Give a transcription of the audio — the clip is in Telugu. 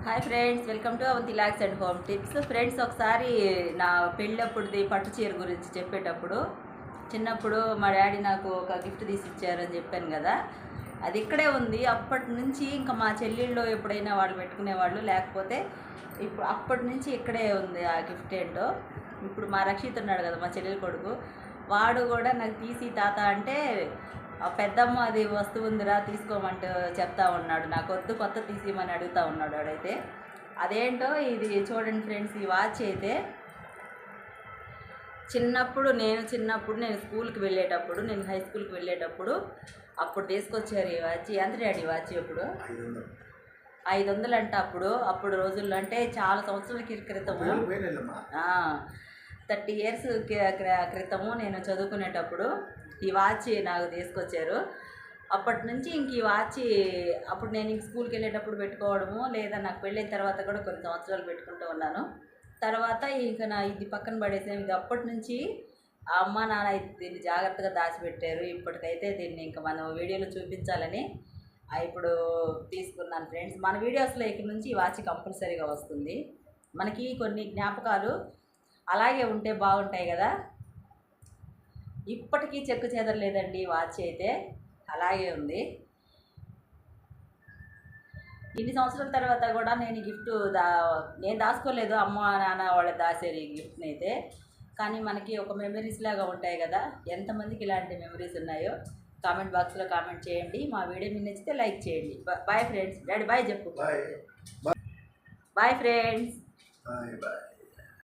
Hi friends, welcome to Avanti locks and home tips. Friends, ఒకసారి నా పెళ్ళప్పుడుది పట్టు చీర గురించి చెప్పేటప్పుడు చిన్నప్పుడు మా డాడీ నాకు ఒక గిఫ్ట్ తీసి ఇచ్చారని చెప్పాను కదా, అది ఇక్కడే ఉంది. అప్పటి నుంచి ఇంకా మా చెల్లెళ్ళు ఎప్పుడైనా వాళ్ళు పెట్టుకునేవాళ్ళు, లేకపోతే ఇప్పుడు అప్పటి నుంచి ఇక్కడే ఉంది ఆ గిఫ్ట్. ఏంటో ఇప్పుడు మా రక్షిత్ ఉన్నాడు కదా, మా చెల్లెల కొడుకు, వాడు కూడా నాకు తీసి తాత అంటే పెద్దమ్మ అది వస్తువు ఉందిరా తీసుకోమంటూ చెప్తా ఉన్నాడు. నాకు వద్దు, కొత్త తీసిమని అడుగుతా ఉన్నాడు వాడైతే. అదేంటో ఇది చూడండి ఫ్రెండ్స్, ఈ వాచ్ అయితే చిన్నప్పుడు నేను స్కూల్కి వెళ్ళేటప్పుడు, నేను హై స్కూల్కి వెళ్ళేటప్పుడు అప్పుడు తీసుకొచ్చారు ఈ వాచ్. ఎంత డాడీ వాచ్? ఇప్పుడు 500 అంట. అప్పుడు రోజుల్లో, అంటే చాలా సంవత్సరాల క్రితము, 30 years క్రితము నేను చదువుకునేటప్పుడు ఈ వాచ్ నాకు తీసుకొచ్చారు. అప్పటి నుంచి ఇంక ఈ వాచ్ అప్పుడు నేను ఇంక స్కూల్కి వెళ్ళేటప్పుడు పెట్టుకోవడము, లేదా నాకు పెళ్ళైన తర్వాత కూడా కొన్ని సంవత్సరాలు పెట్టుకుంటూ ఉన్నాను. తర్వాత ఇంక ఇది పక్కన పడేసాను. ఇది అప్పటి నుంచి అమ్మ నాన్న దీన్ని జాగ్రత్తగా దాచిపెట్టారు. ఇప్పటికైతే దీన్ని ఇంకా మనం వీడియోలో చూపించాలని ఇప్పుడు తీసుకున్నాను ఫ్రెండ్స్. మన వీడియోస్లో ఇక్కడ నుంచి ఈ వాచ్ కంపల్సరీగా వస్తుంది. మనకి కొన్ని జ్ఞాపకాలు అలాగే ఉంటే బాగుంటాయి కదా. ఇప్పటికీ చెక్కు చెదరలేదండి వాచ్ అయితే, అలాగే ఉంది. ఇన్ని సంవత్సరాల తర్వాత కూడా నేను గిఫ్ట్ నేను దాచుకోలేదు, అమ్మ నాన్న వాళ్ళు దాచారు ఈ గిఫ్ట్ని అయితే. కానీ మనకి ఒక మెమరీస్ లాగా ఉంటాయి కదా. ఎంతమందికి ఇలాంటి మెమరీస్ ఉన్నాయో కామెంట్ బాక్స్లో కామెంట్ చేయండి. మా వీడియో మీకు నచ్చితే లైక్ చేయండి. Bye friends. డాడీ బాయ్ చెప్పు. Bye friends. బాయ్.